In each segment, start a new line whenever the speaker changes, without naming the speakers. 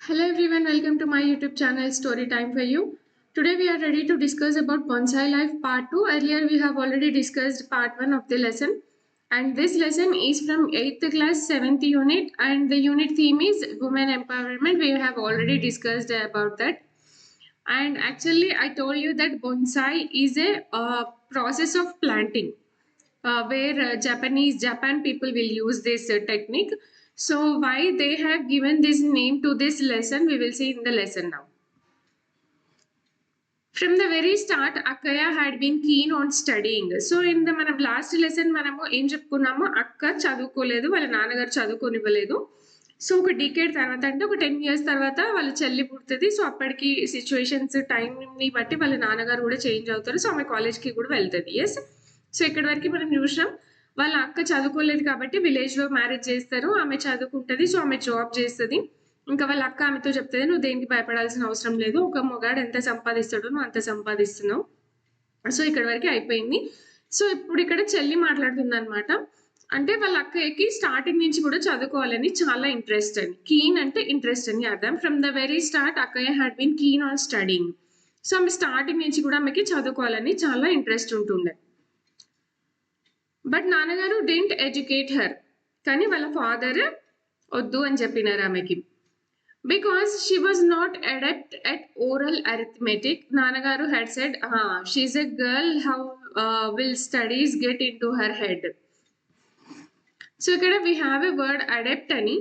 Hello everyone, welcome to my YouTube channel Story Time for You. Today we are ready to discuss about Bonsai Life Part 2. Earlier we have already discussed Part 1 of the lesson, and this lesson is from 8th class 7th unit, and the unit theme is Women Empowerment. We have already discussed about that. And actually I told you that bonsai is a process of planting where Japan people will use this technique. So why they have given this name to this lesson, we will see in the lesson now. From the very start, Akkaya had been keen on studying. So in the మన last lesson మనము ఏం చెప్పుకున్నాము, అక్క చదువుకోలేదు, వాళ్ళ నాన్నగారు చదువుకోనివ్వలేదు. So ఒక decade తర్వాత అంటే ఒక 10 ఇయర్స్ తర్వాత వాళ్ళ చెల్లి పుడుతుంది. సో అప్పటికి సిచ్యువేషన్స్ టైంని బట్టి వాళ్ళ నాన్నగారు కూడా చేంజ్ అవుతారు. సో ఆమె కాలేజ్కి కూడా వెళ్తుంది. ఎస్. సో ఇక్కడి వరకు మనం చూసినాం. వాళ్ళ అక్క చదువుకోలేదు కాబట్టి విలేజ్లో మ్యారేజ్ చేస్తారు. ఆమె చదువుకుంటుంది. సో ఆమె జాబ్ చేస్తుంది. ఇంకా వాళ్ళ అక్క ఆమెతో చెప్తుంది, నువ్వు దేనికి భయపడాల్సిన అవసరం లేదు, ఒక మొగాడు ఎంత సంపాదిస్తాడో నువ్వు అంత సంపాదిస్తున్నావు. సో ఇక్కడ వరకు అయిపోయింది. సో ఇప్పుడు ఇక్కడ చెల్లి మాట్లాడుతుంది అనమాట. అంటే వాళ్ళ అక్కయ్యకి స్టార్టింగ్ నుంచి కూడా చదువుకోవాలని చాలా ఇంట్రెస్ట్ అని, కీన్ అంటే ఇంట్రెస్ట్ అని అర్థం. ఫ్రమ్ ద వెరీ స్టార్ట్ అక్కయ్య had been keen on studying. So ఆమె స్టార్టింగ్ నుంచి కూడా ఆమెకి చదువుకోవాలని చాలా ఇంట్రెస్ట్ ఉంటుండే. బట్ నాన్నగారు డెంట్ ఎడ్యుకేట్ హర్, కానీ వాళ్ళ ఫాదర్ వద్దు అని చెప్పినారు ఆమెకి. Because she was not adept at oral arithmetic, Nanagaru had said, she's a girl, how will studies get into her head? So here we have a word adept ani.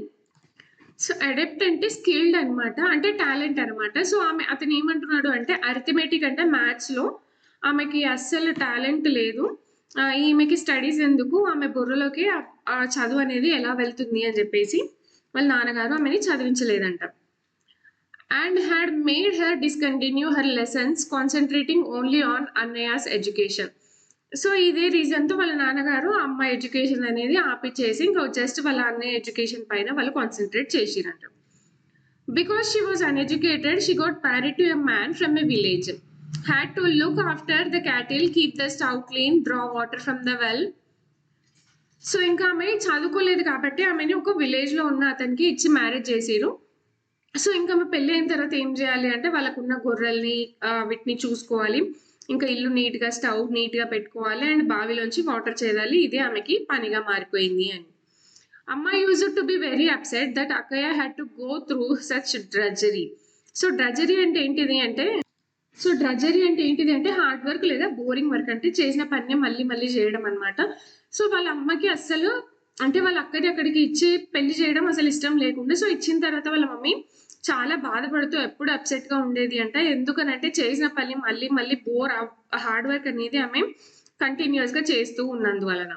So adept ante skilled anamata, ante talent anamata. So atanu em antunnadu ante arithmetic ante maths lo ఆమెకి అస్సలు talent లేదు, ఈమెకి studies ఎందుకు, ఆమె బుర్రలోకి ఆ చదువు అనేది ఎలా వెళ్తుంది అని చెప్పేసి వాళ్ళ నాన్నగారు ఆమెని చదివించలేదంట. And had made her discontinue her lessons, concentrating only on Annaya's education. So ఇదే రీజన్తో వాళ్ళ నాన్నగారు అమ్మ ఎడ్యుకేషన్ అనేది ఆపిచ్చేసి ఇంకా జస్ట్ వాళ్ళ అన్నయ్య ఎడ్యుకేషన్ పైన వాళ్ళు కాన్సన్ట్రేట్ చేసిరంట. Because she was uneducated, she got married to a man from a village, had to look after the cattle, keep the stove clean, draw water from the well. So ఇంకా ఆమె చదువుకోలేదు కాబట్టి ఆమెని ఒక విలేజ్లో ఉన్న అతనికి ఇచ్చి మ్యారేజ్ చేసిరు. సో ఇంకా ఆమె పెళ్ళి అయిన తర్వాత ఏం చేయాలి అంటే వాళ్ళకున్న గొర్రెల్ని వీటిని చూసుకోవాలి, ఇంకా ఇల్లు నీట్గా స్టవ్ నీట్గా పెట్టుకోవాలి, అండ్ బావిలోంచి వాటర్ చేయాలి. ఇదే ఆమెకి పనిగా మారిపోయింది అని. అమ్మ used to be very upset that అక్కయ్య had to go through such drudgery. So drudgery అంటే ఏంటిది అంటే హార్డ్ వర్క్ లేదా బోరింగ్ వర్క్, అంటే చేసిన పని మళ్ళీ మళ్ళీ చేయడం అనమాట. సో వాళ్ళ అమ్మకి అస్సలు అంటే వాళ్ళ అక్కడి అక్కడికి ఇచ్చి పెళ్లి చేయడం అసలు ఇష్టం లేకుండా, సో ఇచ్చిన తర్వాత వాళ్ళ మమ్మీ చాలా బాధపడుతూ ఎప్పుడు అప్సెట్గా ఉండేది అంట. ఎందుకనంటే చేసిన పని మళ్ళీ మళ్ళీ బోర్, హార్డ్ వర్క్ అనేది ఆమె కంటిన్యూస్గా చేస్తూ ఉన్నందువలన.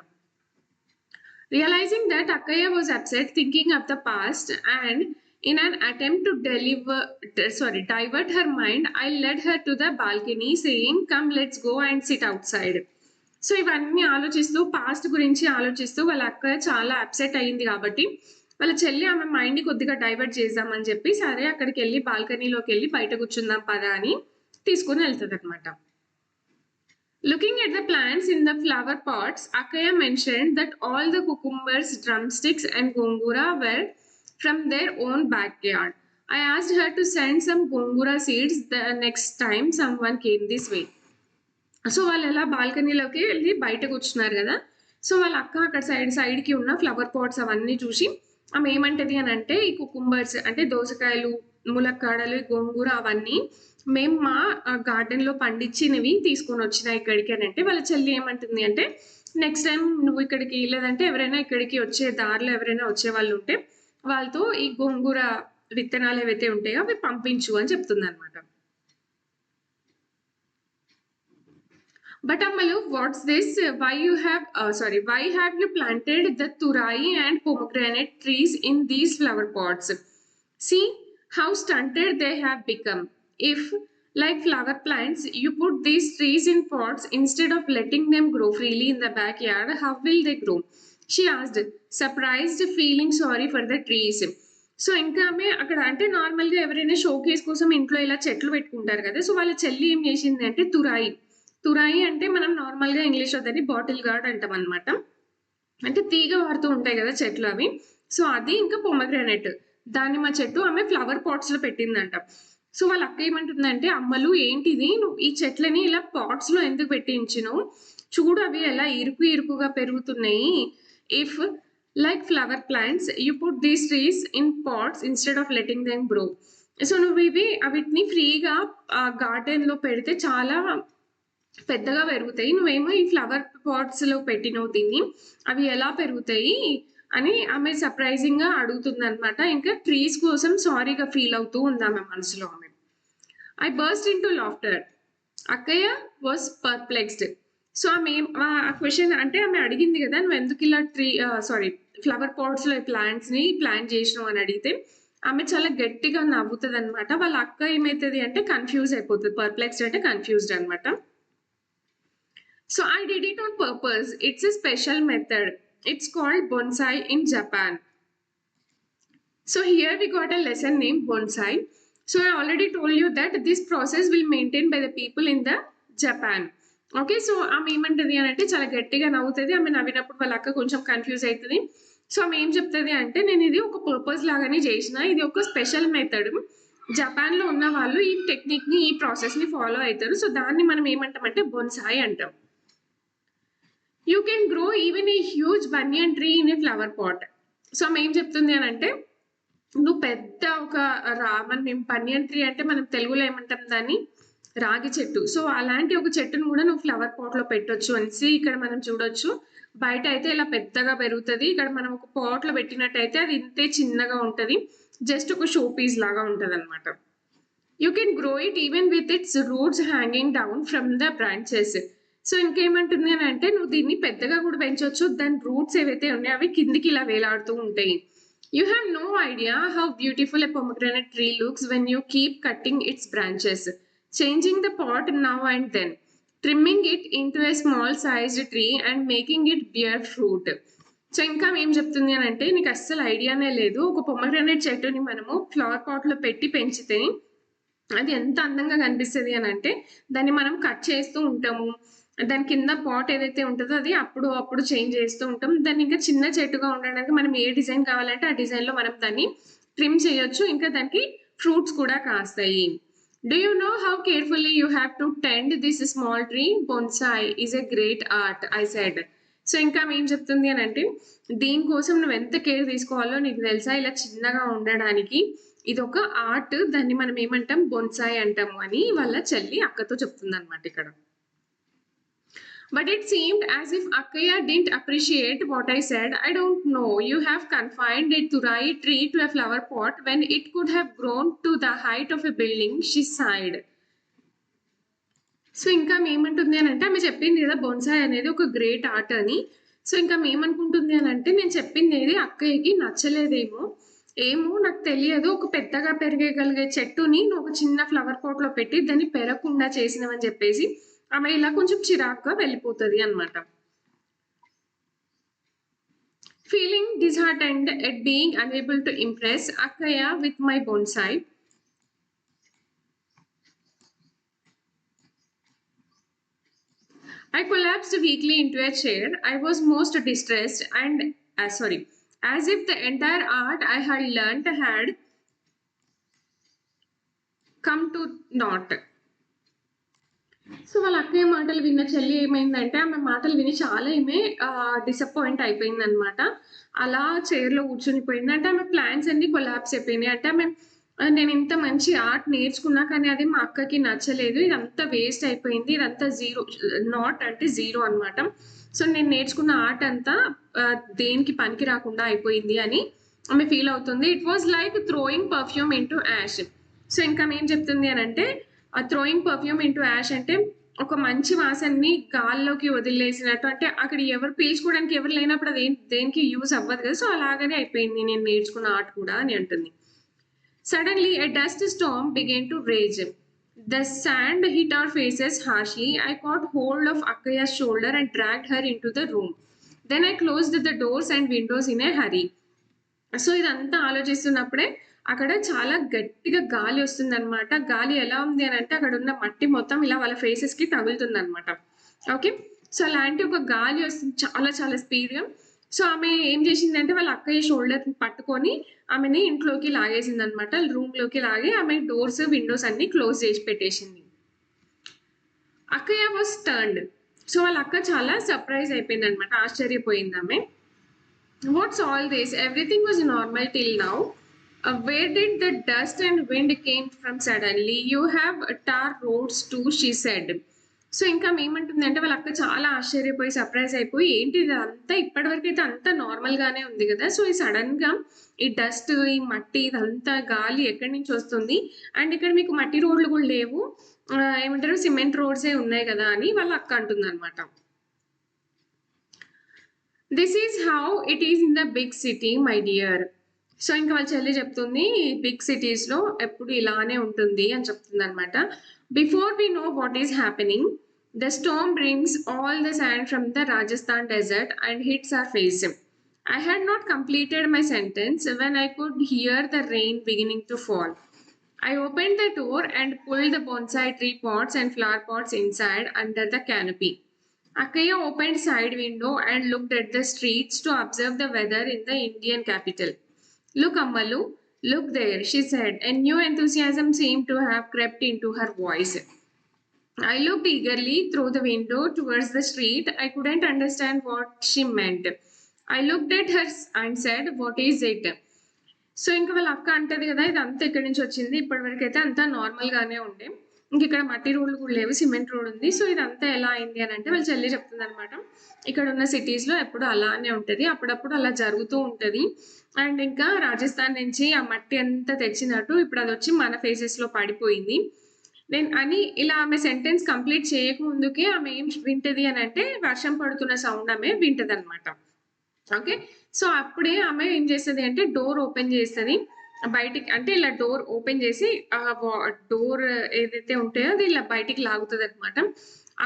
రియలైజింగ్ దట్ అక్కయ్య was upset, thinking of the past, and in an attempt to divert her mind, I led her to the balcony saying, come let's go and sit outside. So ఇవన్నీ ఆలోచిస్తూ past గురించి ఆలోచిస్తూ వాళ్ళ అక్క చాలా upset అయ్యింది కాబట్టి వాళ్ళ చెల్లి ఆమె మైండ్ని కొద్దిగా డైవర్ట్ చేద్దామని చెప్పి సరే అక్కడికి వెళ్ళి బాల్కనీలోకి వెళ్ళి బయట కూర్చుందాం పదా అని తీసుకుని వెళ్తుంది అనమాట. Looking at the plants in the flower pots, అక్కయ్య mentioned that all the cucumbers, drumsticks and gongura were from their own backyard. I asked her to send some gongura seeds the next time someone came this way. So వాళ్ళు ఎలా బాల్కనీలోకి వెళ్ళి బయట కూర్చున్నారు కదా, so వాళ్ళ అక్క అక్కడ సైడ్కి ఉన్న ఫ్లవర్ పాట్స్ అవన్నీ చూసి ఆమె ఏమంటది అని అంటే, ఈ కుకుంబర్స్ అంటే దోసకాయలు, ములక్కాడలు, గోంగూర అవన్నీ మేము మా గార్డెన్లో పండించినవి తీసుకొని వచ్చినాయి ఇక్కడికి అని అంటే, వాళ్ళ చెల్లి ఏమంటుంది అంటే, నెక్స్ట్ టైం నువ్వు ఇక్కడికి లేదంటే ఎవరైనా ఇక్కడికి వచ్చే దారిలో ఎవరైనా వచ్చే వాళ్ళు ఉంటే వాళ్ళతో ఈ గోంగూర విత్తనాలు ఏవైతే ఉంటాయో అవి పంపించు అని చెప్తుంది అనమాట. But Ammalu, what's this? Why have you planted the turai and pomegranate trees in these flower pots? See how stunted they have become. If, like flower plants, you put these trees in pots instead of letting them grow freely in the backyard, how will they grow? She asked, surprised, feeling sorry for the trees. So ఇంకా ఆమె అక్కడ అంటే నార్మల్గా ఎవరైనా show case కోసం ఇంట్లో ఇలా చెట్లు పెట్టుకుంటారు కదా, సో వాళ్ళ చెల్లి ఏం చేసింది అంటే తురాయి అంటే మనం నార్మల్గా ఇంగ్లీష్లో దాన్ని బాటిల్ గార్డ్ అంటాం అనమాట. అంటే తీగ వాడుతూ ఉంటాయి కదా చెట్లు అవి. సో అది ఇంకా పొమగ్రానైట్ దానిమ్మ చెట్టు ఆమె ఫ్లవర్ పాట్స్ లో పెట్టిందంట. సో వాళ్ళ అక్క ఏమంటుందంటే, అమ్మలు ఏంటిది నువ్వు ఈ చెట్లని ఇలా పాట్స్ లో ఎందుకు పెట్టించినావు, చూడు అవి ఎలా ఇరుకు ఇరుకుగా పెరుగుతున్నాయి. If like flower plants you put these trees in pots instead of letting them grow. So నువ్వు వీటిని ఫ్రీగా గార్డెన్ లో పెడితే చాలా పెద్దగా పెరుగుతాయి, నువ్వేమో ఈ ఫ్లవర్ పాట్స్ లో పెట్టినవు దీన్ని, అవి ఎలా పెరుగుతాయి అని ఆమె సర్ప్రైజింగ్ గా అడుగుతుంది అనమాట. ఇంకా ట్రీస్ కోసం సారీగా ఫీల్ అవుతూ ఉంది ఆమె మనసులో. ఆమె I burst in to laughter. అక్కయ్య వాజ్ పర్ప్లెక్స్డ్. సో ఆమె ఆ క్వశ్చన్ అంటే ఆమె అడిగింది కదా, నువ్వు ఎందుకు ఇలా ఫ్లవర్ పాట్స్ లో ప్లాంట్స్ ని ప్లాంట్ చేసినావు అని అడిగితే ఆమె చాలా గట్టిగా నవ్వుతుంది అనమాట. వాళ్ళ అక్క ఏమైతుంది అంటే కన్ఫ్యూజ్ అయిపోతుంది. పర్ప్లెక్స్డ్ అంటే కన్ఫ్యూజ్డ్ అనమాట. So I did it on purpose. It's a special method. It's called bonsai in Japan. So here we got a lesson named bonsai. So I already told you that this process will maintained by the people in the Japan. Okay, so ఆమె ఏమంటది అని అంటే చాలా గట్టిగా నవ్వుతుంది. ఆమె నవ్వినప్పుడు వాళ్ళ అక్క కొంచెం కన్ఫ్యూజ్ అవుతుంది. సో ఆమె ఏం చెప్తుంది అంటే, నేను ఇది ఒక పర్పస్ లాగానే చేసిన, ఇది ఒక స్పెషల్ మెథడ్, జపాన్ లో ఉన్న వాళ్ళు ఈ టెక్నిక్ ని ఈ ప్రాసెస్ ని ఫాలో అవుతారు. సో దాన్ని మనం ఏమంటామంటే బొన్సాయి అంటాం. You can grow even a huge banyan tree in a flower pot. So ఆమె ఏం చెప్తుంది అని అంటే, నువ్వు పెద్ద ఒక మనం బనియన్ ట్రీ అంటే మనం తెలుగులో ఏమంటాం దాన్ని, రాగి చెట్టు. సో అలాంటి ఒక చెట్టును కూడా నువ్వు ఫ్లవర్ పాట్ లో పెట్టొచ్చు అనేసి ఇక్కడ మనం చూడొచ్చు. బయట అయితే ఇలా పెద్దగా పెరుగుతుంది, ఇక్కడ మనం ఒక పాట్ లో పెట్టినట్టయితే అది ఇంతే చిన్నగా ఉంటది, జస్ట్ ఒక షో పీస్ లాగా ఉంటది అనమాట. You can grow it even with its roots hanging down from the branches. So ఇంకేమంటుంది అని అంటే, నువ్వు దీన్ని పెద్దగా కూడా పెంచవచ్చు, దాని రూట్స్ ఏవైతే ఉన్నాయో అవి కిందికి ఇలా వేలాడుతూ ఉంటాయి. You have no idea how beautiful a pomegranate tree looks when you keep cutting its branches, changing the pot now and then, trimming it into a small sized tree and making it bear fruit. So ఇంకా ఏం చెప్తుంది అని అంటే, నీకు అస్సలు ఐడియానే లేదు, ఒక pomegranate చెట్టుని మనము ఫ్లవర్ పాట్ లో పెట్టి పెంచితే అది ఎంత అందంగా కనిపిస్తుంది అని అంటే, దాన్ని మనం కట్ చేస్తూ ఉంటాము, దాని కింద పాట్ ఏదైతే ఉంటుందో అది అప్పుడు చేంజ్ చేస్తూ ఉంటాం. దాన్ని ఇంకా చిన్న చెట్టుగా ఉండడానికి మనం ఏ డిజైన్ కావాలంటే ఆ డిజైన్ లో మనం దాన్ని ట్రిమ్ చేయొచ్చు, ఇంకా దానికి ఫ్రూట్స్ కూడా కాస్తాయి. Do you know how carefully you have to tend this small tree? Bonsai is a great art I said. So ఇంకా ఏం చెప్తుంది అని అంటే, దీనికోసం నువ్వు ఎంత కేర్ తీసుకోవాలో నీకు తెలుసా, ఇలా చిన్నగా ఉండడానికి ఇది ఒక ఆర్ట్, దాన్ని మనం ఏమంటాం బొన్సాయ్ అంటాము అని వాళ్ళ చెల్లి అక్కతో చెప్తుంది అనమాట ఇక్కడ. But it seemed as if Akkaya didn't appreciate what I said. I don't know. You have confined a turai tree to a flower pot when it could have grown to the height of a building, she sighed. So ఇంకా ఏమంటుంది అని అంటే, ఆమె చెప్పింది కదా బొన్సాయ్ అనేది ఒక great art అని. సో ఇంకా ఏమనుకుంటుంది అని అంటే, నేను చెప్పింది ఏది అక్కయ్యకి నచ్చలేదేమో, ఏమో నాకు తెలియదు, ఒక పెద్దగా పెరగగలిగే చెట్టుని నువ్వు ఒక చిన్న ఫ్లవర్ పాట్ లో పెట్టి దాన్ని పెరగకుండా చేసినవని చెప్పేసి ఆమె ఇలా కొంచెం చిరాగ్గా వెళ్ళిపోతుంది అనమాట. Feeling disheartened at being unable to impress అక్కయ్య with my bonsai, I collapsed weakly into a chair. I was most distressed and as if the entire art I had learnt had come to naught. So వాళ్ళ అక్కయ్య మాటలు విన్న చెల్లి ఏమైందంటే, ఆమె మాటలు విని చాలా డిసప్పాయింట్ అయిపోయింది అనమాట. అలా చైర్లో కూర్చునిపోయింది. అంటే ఆమె ప్లాన్స్ అన్ని కొలాప్స్ అయిపోయినాయి. అంటే నేను ఇంత మంచి ఆర్ట్ నేర్చుకున్నా కానీ అది మా అక్కకి నచ్చలేదు, ఇదంతా వేస్ట్ అయిపోయింది, ఇదంతా జీరో, నాట్ అంటే జీరో అనమాట. సో నేను నేర్చుకున్న ఆర్ట్ అంతా దేనికి పనికి రాకుండా అయిపోయింది అని ఆమె ఫీల్ అవుతుంది. It was like throwing perfume into ash. So ఇంకా ఏం చెప్తుంది అని అంటే, థ్రోయింగ్ పర్ఫ్యూమ్ ఇంటూ యాష్ అంటే ఒక మంచి వాసనని గాల్లోకి వదిలేసినట్టు, అంటే అక్కడ ఎవరు పీల్చుకోవడానికి ఎవరు లేనప్పుడు అది దేనికి యూజ్ అవ్వదు కదా. సో అలాగనే అయిపోయింది నేను నేర్చుకున్న ఆర్ట్ కూడా అని అంటుంది. Suddenly a dust storm began to rage. The sand hit our faces harshly. I caught hold of Akkaya's shoulder and dragged her into the room. Then I closed the doors and windows in a hurry. So ఇదంతా ఆలోచిస్తున్నప్పుడే అక్కడ చాలా గట్టిగా గాలి వస్తుంది అనమాట. గాలి ఎలా ఉంది అని అంటే, అక్కడ ఉన్న మట్టి మొత్తం ఇలా వాళ్ళ ఫేసెస్ కి తగులుతుంది అనమాట. ఓకే, సో అలాంటి ఒక గాలి వస్తుంది చాలా చాలా స్పీడ్గా. సో ఆమె ఏం చేసిందంటే వాళ్ళ అక్కయ్య షోల్డర్ పట్టుకొని ఆమెని ఇంట్లోకి లాగేసింది అనమాట. రూమ్ లోకి లాగి ఆమె డోర్స్ విండోస్ అన్ని క్లోజ్ చేసి పెట్టేసింది. అక్కయ్య వాస్ టర్న్డ్. సో వాళ్ళ అక్క చాలా సర్ప్రైజ్ అయిపోయింది అనమాట, ఆశ్చర్యపోయింది ఆమె. What's all this, everything was normal till now. Where did the dust and wind came from suddenly? You have tar roads too, she said. So ఇంకా ఏమంటుందంటే వాళ్ళ అక్క చాలా ఆశ్చర్యపోయి సర్ప్రైజ్ అయిపోయి, ఏంటి ఇదంతా ఇప్పటివరకు అయితే అంతా నార్మల్ గానే ఉంది కదా, సో ఈ సడన్ గా ఈ డస్ట్, ఈ మట్టి, ఇదంతా గాలి ఎక్కడి నుంచి వస్తుంది, అండ్ ఇక్కడ మీకు మట్టి రోడ్లు కూడా లేవు, ఏమంటారు సిమెంట్ రోడ్సే ఉన్నాయి కదా అని వాళ్ళ అక్క అంటుంది అనమాట. This is how it is in the big city my dear. So ఇంకా వాళ్ళ చెల్లి చెప్తుంది, బిగ్ సిటీస్ లో ఎప్పుడు ఇలానే ఉంటుంది అని చెప్తుంది అనమాట. Before we know what is happening, the storm brings all the sand from the Rajasthan desert and hits our face. I had not completed my sentence when I could hear the rain beginning to fall. I opened the door and pulled the bonsai tree pots and flower pots inside under the canopy. Akaya opened side window and looked at the streets to observe the weather in the Indian capital. Look, Ammalu, look there, she said. A new enthusiasm seemed to have crept into her voice. I looked eagerly through the window towards the street. I couldn't understand what she meant. I looked at her and said, what is it? So ఇంకా వాళ్ళ అక్క అంటది కదా, ఇది అంతా ఇక్కడి నుంచి వచ్చింది, ఇప్పటి వరకు అయితే అంతా నార్మల్ గానే ఉండే, ఇంక ఇక్కడ మట్టి రోడ్లు కూడా లేవు, సిమెంట్ రోడ్ ఉంది, సో ఇదంతా ఎలా అయింది అని అంటే వాళ్ళ చెల్లి చెప్తుంది అనమాట. ఇక్కడ ఉన్న సిటీస్ లో ఎప్పుడు అలానే ఉంటది, అప్పుడప్పుడు అలా జరుగుతూ ఉంటది, అండ్ ఇంకా రాజస్థాన్ నుంచి ఆ మట్టి అంతా తెచ్చినట్టు ఇప్పుడు అది వచ్చి మన ఫేసెస్ లో పడిపోయింది. నేను అని ఇలా ఆమె సెంటెన్స్ కంప్లీట్ చేయకముందుకే ఆమె ఏం వింటది అని అంటే వర్షం పడుతున్న సౌండ్ ఆమె వింటది అనమాట. ఓకే, సో అప్పుడే ఆమె ఏం చేస్తుంది అంటే డోర్ ఓపెన్ చేస్తుంది బయటికి, అంటే ఇలా డోర్ ఓపెన్ చేసి ఆ డోర్ ఏదైతే ఉంటాయో అది ఇలా బయటికి లాగుతుంది అనమాట.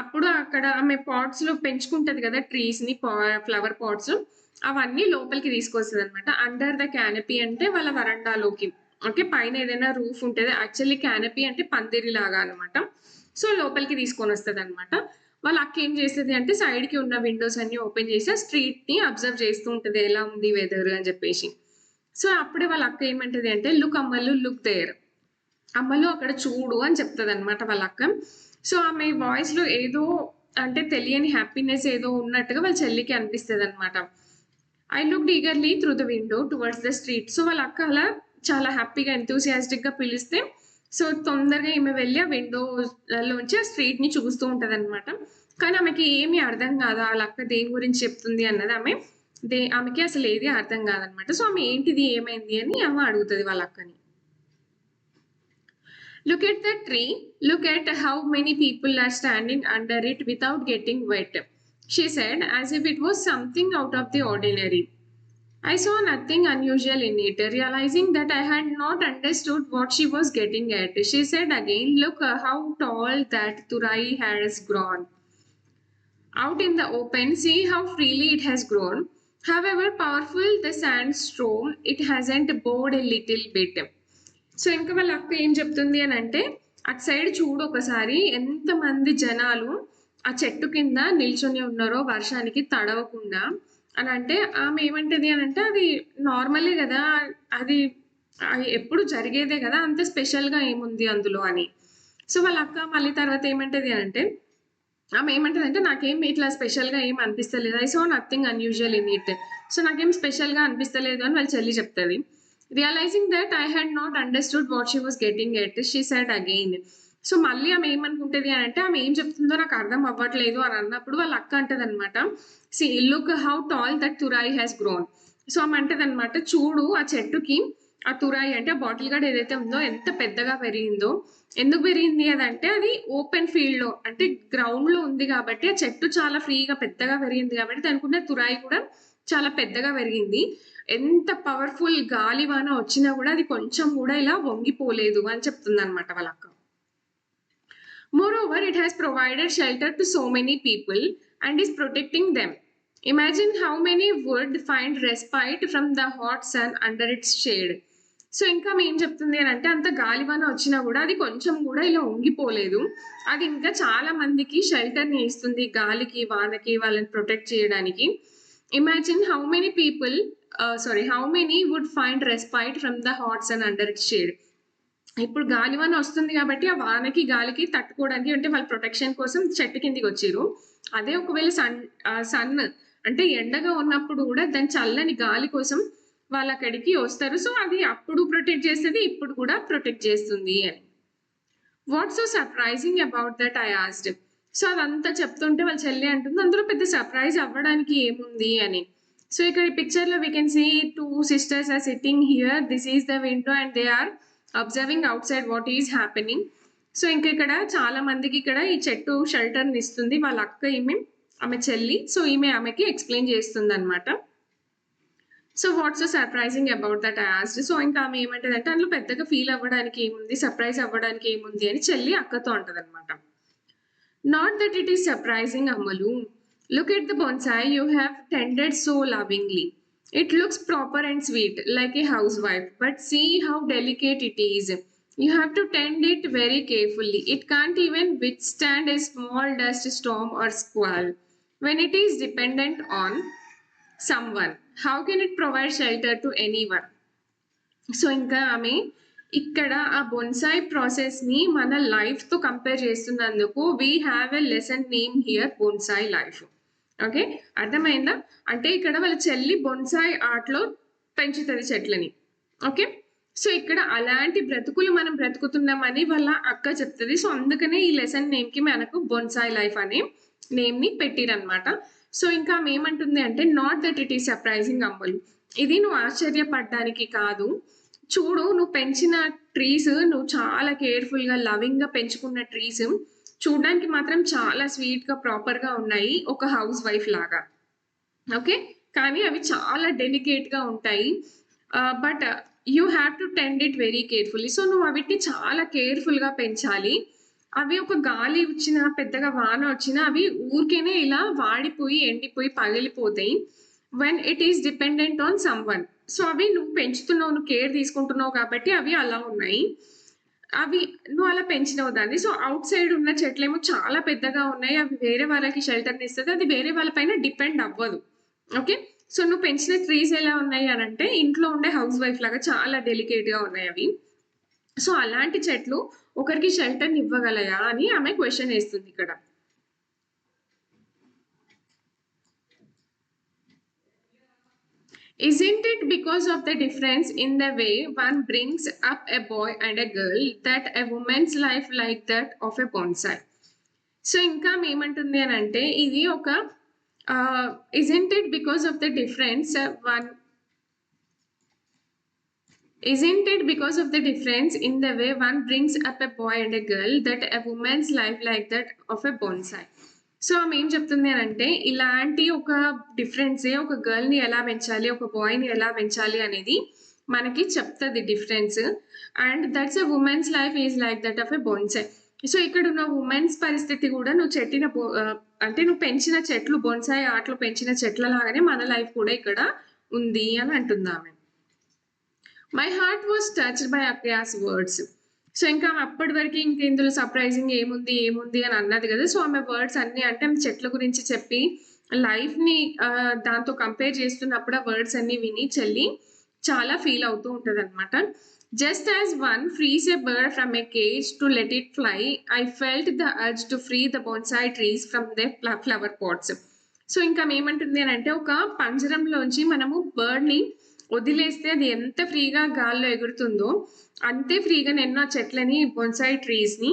అప్పుడు అక్కడ ఆమె పాట్స్ లో పెంచుకుంటది కదా ట్రీస్ ని, ఫ్లవర్ పాట్స్, అవన్నీ లోపలికి తీసుకొస్తుంది అనమాట. అండర్ ద క్యానపీ అంటే వాళ్ళ వరండాలోకి, ఓకే, పైన ఏదైనా రూఫ్ ఉంటుంది, యాక్చువల్లీ క్యానపీ అంటే పందిరి లాగా అనమాట, సో లోపలికి తీసుకొని వస్తుంది అనమాట. వాళ్ళ అక్క ఏం చేస్తుంది అంటే సైడ్ కి ఉన్న విండోస్ అన్ని ఓపెన్ చేసి స్ట్రీట్ ని అబ్జర్వ్ చేస్తూ ఉంటది, ఎలా ఉంది వెదర్ అని చెప్పేసి. సో అప్పుడే వాళ్ళ అక్క ఏమంటది అంటే, లుక్ అమ్మలు, లుక్ దేర్, అమ్మలు అక్కడ చూడు అని చెప్తుంది అనమాట వాళ్ళ అక్క. సో ఆమె వాయిస్ లో ఏదో అంటే తెలియని హ్యాపీనెస్ ఏదో ఉన్నట్టుగా వాళ్ళ చెల్లికి అనిపిస్తుంది అనమాట. I looked eagerly through the window towards the street. So వాళ్ళ అక్క అలా చాలా హ్యాపీగా ఎంతూసియాస్టిక్ గా పిలిస్తే, సో తొందరగా ఈమె వెళ్ళి ఆ విండోలోంచి ఆ స్ట్రీట్ ని చూస్తూ ఉంటది అనమాట. కానీ ఆమెకి ఏమీ అర్థం కాదు వాళ్ళ అక్క దేని గురించి చెప్తుంది అన్నది, ఆమెకి అసలు ఏది అర్థం కాదనమాట. సో ఆమె ఏంటిది ఏమైంది అని ఆమె అడుగుతుంది వాళ్ళ అక్కని. Look at the tree, look at how many people are standing under it without getting wet, she said, as if it was something out of the ordinary. I saw nothing unusual in it, realizing that I had not understood what she was getting at. She said again, look how tall that turai has grown. Out in the open, see how freely it has grown. However powerful the sandstorm, it hasn't bowed a little bit. So ఇంకా వాళ్ళ అక్క ఏం చెప్తుంది అని అంటే, అటు side చూడు ఒకసారి ఎంతమంది జనాలు ఆ చెట్టు కింద నిల్చొని ఉన్నారో వర్షానికి తడవకుండా అని అంటే, ఆమె ఏమంటది అని అంటే అది నార్మలే కదా, అది ఎప్పుడు జరిగేదే కదా, అంత స్పెషల్గా ఏముంది అందులో అని. సో వాళ్ళ అక్క మళ్ళీ తర్వాత ఏమంటది అని అంటే, ఆమె ఏమంటది అంటే నాకేం ఇట్లా స్పెషల్గా ఏం అనిపిస్తలేదు, I saw nothing unusual in it, so నాకేం స్పెషల్గా అనిపిస్తలేదు అని వాళ్ళ చెల్లి చెప్తుంది. Realizing that I had not understood what she was getting at, she said again. So మళ్ళీ ఆమె ఏమనుకుంటది అని అంటే, ఆమె ఏం చెప్తుందో నాకు అర్థం అవ్వట్లేదు అని అన్నప్పుడు వాళ్ళ అక్క అంటది అనమాట, see look how tall that తురాయి హ్యాస్ గ్రోన్. సో ఆమె అంటది అనమాట, చూడు ఆ చెట్టుకి ఆ తురాయి అంటే బాటిల్ గార్డ్ ఏదైతే ఉందో ఎంత పెద్దగా పెరిగిందో. ఎందుకు పెరిగింది అదంటే అది ఓపెన్ ఫీల్డ్ లో అంటే గ్రౌండ్ లో ఉంది కాబట్టి ఆ చెట్టు చాలా ఫ్రీగా పెద్దగా పెరిగింది కాబట్టి దానికి ఉన్న తురాయి కూడా చాలా పెద్దగా పెరిగింది. ఎంత పవర్ఫుల్ గాలివాన వచ్చినా కూడా అది కొంచెం కూడా ఇలా వంగిపోలేదు అని చెప్తుంది అనమాట వాళ్ళ అక్క. Moreover, it has provided shelter to so many people and is protecting them. Imagine how many would find respite from the hot sun under its shade. So ఇంకా ఏం చెప్తుంది అని అంటే, అంత గాలివాన వచ్చినా కూడా అది కొంచెం కూడా ఇలా వంగిపోలేదు, అది ఇంకా చాలా మందికి షెల్టర్ని ఇస్తుంది, గాలికి వానకి వాళ్ళని ప్రొటెక్ట్ చేయడానికి. Imagine how many people, how many would find respite from the hot sun under its shade. ఇప్పుడు గాలివాన వస్తుంది కాబట్టి ఆ వానకి గాలికి తట్టుకోవడానికి అంటే వాళ్ళ ప్రొటెక్షన్ కోసం చెట్టు కిందికి వచ్చారు. అదే ఒకవేళ సన్ అంటే ఎండగా ఉన్నప్పుడు కూడా దాని చల్లని గాలి కోసం వాళ్ళు అక్కడికి వస్తారు. సో అది అప్పుడు ప్రొటెక్ట్ చేస్తుంది, ఇప్పుడు కూడా ప్రొటెక్ట్ చేస్తుంది అని. What so surprising about that I asked. So అదంతా చెప్తుంటే వాళ్ళ చెల్లి అంటుంది అందులో పెద్ద సర్ప్రైజ్ అవ్వడానికి ఏముంది అని. సో ఇక్కడ ఈ పిక్చర్ లో we can see 2 sisters are sitting here. This is the window and they are observing out side what is happening. So ఇంక ఇక్కడ చాలా మందికి ఇక్కడ ఈ చెట్టు షెల్టర్ని ఇస్తుంది. వాళ్ళ అక్క ఆమె చెల్లి. సో ఆమెకి ఎక్స్ప్లెయిన్ చేస్తుంది అనమాట. So what's so surprising about that I asked. So ఇంకా ఆమె ఏమంటది అంటే అందులో పెద్దగా ఫీల్ అవ్వడానికి ఏముంది, సర్ప్రైజ్ అవ్వడానికి ఏముంది అని చెల్లి అక్కతో అంటది అనమాట. Not that it is surprising అమ్మలు. Look at the bonsai you have tended so lovingly. It looks proper and sweet like a housewife, but see how delicate it is. You have to tend it very carefully. It can't even withstand a small dust storm or squall. When it is dependent on someone, how can it provide shelter to anyone? So ఇంకా ఆమె ఇక్కడ ఆ బొన్సాయ్ ప్రాసెస్ని మన లైఫ్తో compare చేస్తున్నందుకు we have a lesson name here bonsai life. Okay, అర్థమైందా? అంటే ఇక్కడ వాళ్ళ చెల్లి బొన్సాయ్ ఆర్ట్లో పెంచుతుంది చెట్లని. ఓకే, సో ఇక్కడ అలాంటి బ్రతుకులు మనం బ్రతుకుతున్నామని వాళ్ళ అక్క చెప్తుంది. సో అందుకనే ఈ లెసన్ నేమ్కి మనకు బొన్సాయ్ లైఫ్ అనే నేమ్ని పెట్టిరనమాట. సో ఇంకా ఆమె ఏమంటుంది అంటే not that it is surprising అమ్మలు. ఇది నువ్వు ఆశ్చర్యపడడానికి కాదు. చూడు, నువ్వు పెంచిన ట్రీస్, నువ్వు చాలా కేర్ఫుల్గా లవింగ్గా పెంచుకున్న ట్రీస్ చూడడానికి మాత్రం చాలా స్వీట్గా ప్రాపర్గా ఉన్నాయి, ఒక హౌస్ వైఫ్ లాగా. ఓకే, కానీ అవి చాలా డెలికేట్గా ఉంటాయి. But you have to tend it very carefully. So నువ్వు అవిటిని చాలా కేర్ఫుల్గా పెంచాలి. అవి ఒక గాలి వచ్చినా, పెద్దగా వాన వచ్చినా అవి ఊరికేనే ఇలా వాడిపోయి ఎండిపోయి పగిలిపోతాయి. When it is dependent on someone. So అవి నువ్వు పెంచుతున్నావు, నువ్వు కేర్ తీసుకుంటున్నావు కాబట్టి అవి అలా ఉన్నాయి. అవి నువ్వు అలా పెంచినవు దాన్ని. సో అవుట్ సైడ్ ఉన్న చెట్లేమో చాలా పెద్దగా ఉన్నాయి, అవి వేరే వాళ్ళకి షెల్టర్ని ఇస్తుంది, అది వేరే వాళ్ళ పైన డిపెండ్ అవ్వదు. ఓకే, సో నువ్వు పెంచిన ట్రీస్ ఎలా ఉన్నాయి అని అంటే ఇంట్లో ఉండే హౌస్ వైఫ్ లాగా చాలా డెలికేట్గా ఉన్నాయి అవి. సో అలాంటి చెట్లు ఒకరికి షెల్టర్ని ఇవ్వగలయా అని ఆమె క్వశ్చన్ వేస్తుంది ఇక్కడ. Isn't it because of the difference in the way one brings up a boy and a girl that a woman's life like that of a bonsai? So ఇంకా ఏమంటుంది అని అంటే ఇది ఒక isn't it because of the difference isn't it because of the difference in the way one brings up a boy and a girl that a woman's life like that of a bonsai? So ఆమె ఏం చెప్తుంది అని అంటే ఇలాంటి ఒక డిఫరెన్సే ఒక గర్ల్ని ఎలా పెంచాలి, ఒక బాయ్ని ఎలా పెంచాలి అనేది మనకి చెప్తుంది difference. And that's a women's life is like that of a bonsai. So ఇక్కడ ఉన్న ఉమెన్స్ పరిస్థితి కూడా నువ్వు పెంచిన చెట్లు బొన్సాయ్ ఆర్ట్లో పెంచిన చెట్ల లాగానే మన లైఫ్ కూడా ఇక్కడ ఉంది అని అంటుంది ఆమె. My heart was touched by అక్యాస్ వర్డ్స్. సో ఇంకా అప్పటి వరకు ఇందులో సర్ప్రైజింగ్ ఏముంది అని అన్నది కదా. సో ఆమె వర్డ్స్ అన్ని అంటే చెట్ల గురించి చెప్పి లైఫ్ని దాంతో కంపేర్ చేస్తున్నప్పుడు ఆ వర్డ్స్ అన్ని విని చెల్లి చాలా ఫీల్ అవుతూ ఉంటుంది అనమాట. Just as one frees a bird from a cage to let it fly, I felt the urge to free the bonsai trees from the flower pots. So ఇంకా ఏమంటుంది అని అంటే ఒక పంజరంలోంచి మనము బర్డ్ని వదిలేస్తే అది ఎంత ఫ్రీగా గాల్లో ఎగురుతుందో అంతే ఫ్రీగా నేను ఆ చెట్లని బొన్సాయ్ ట్రీస్ని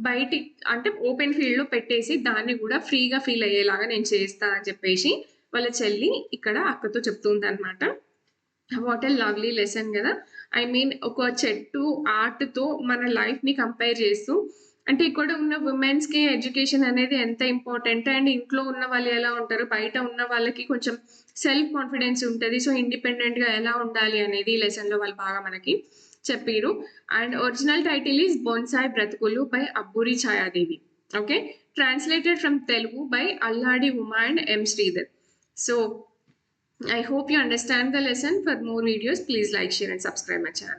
బయటి అంటే ఓపెన్ ఫీల్డ్లో పెట్టేసి దాన్ని కూడా ఫ్రీగా ఫీల్ అయ్యేలాగా నేను చేస్తా అని చెప్పేసి వాళ్ళ చెల్లి ఇక్కడ అక్కతో చెప్తుంది అనమాట. వాట్ ఎ లవ్లీ లెసన్ కదా. ఐ మీన్ ఒక చెట్టు ఆర్ట్తో మన లైఫ్ని కంపేర్ చేస్తూ అంటే ఇక్కడ ఉన్న ఉమెన్స్కి ఎడ్యుకేషన్ అనేది ఎంత ఇంపార్టెంట్ అండ్ ఇంట్లో ఉన్న వాళ్ళు ఎలా ఉంటారు, బయట ఉన్న వాళ్ళకి కొంచెం సెల్ఫ్ కాన్ఫిడెన్స్ ఉంటుంది. సో ఇండిపెండెంట్గా ఎలా ఉండాలి అనేది ఈ లెసన్లో వాళ్ళు బాగా మనకి చెప్పారు. అండ్ ఒరిజినల్ టైటిల్ ఈస్ బొన్సాయ్ బ్రతుకులు by Abburi Chhaya Devi. Okay, translated from Telugu by Alladi Uma and M Sridhar. So I hope you understand the lesson. For more videos, please like, share and subscribe my channel.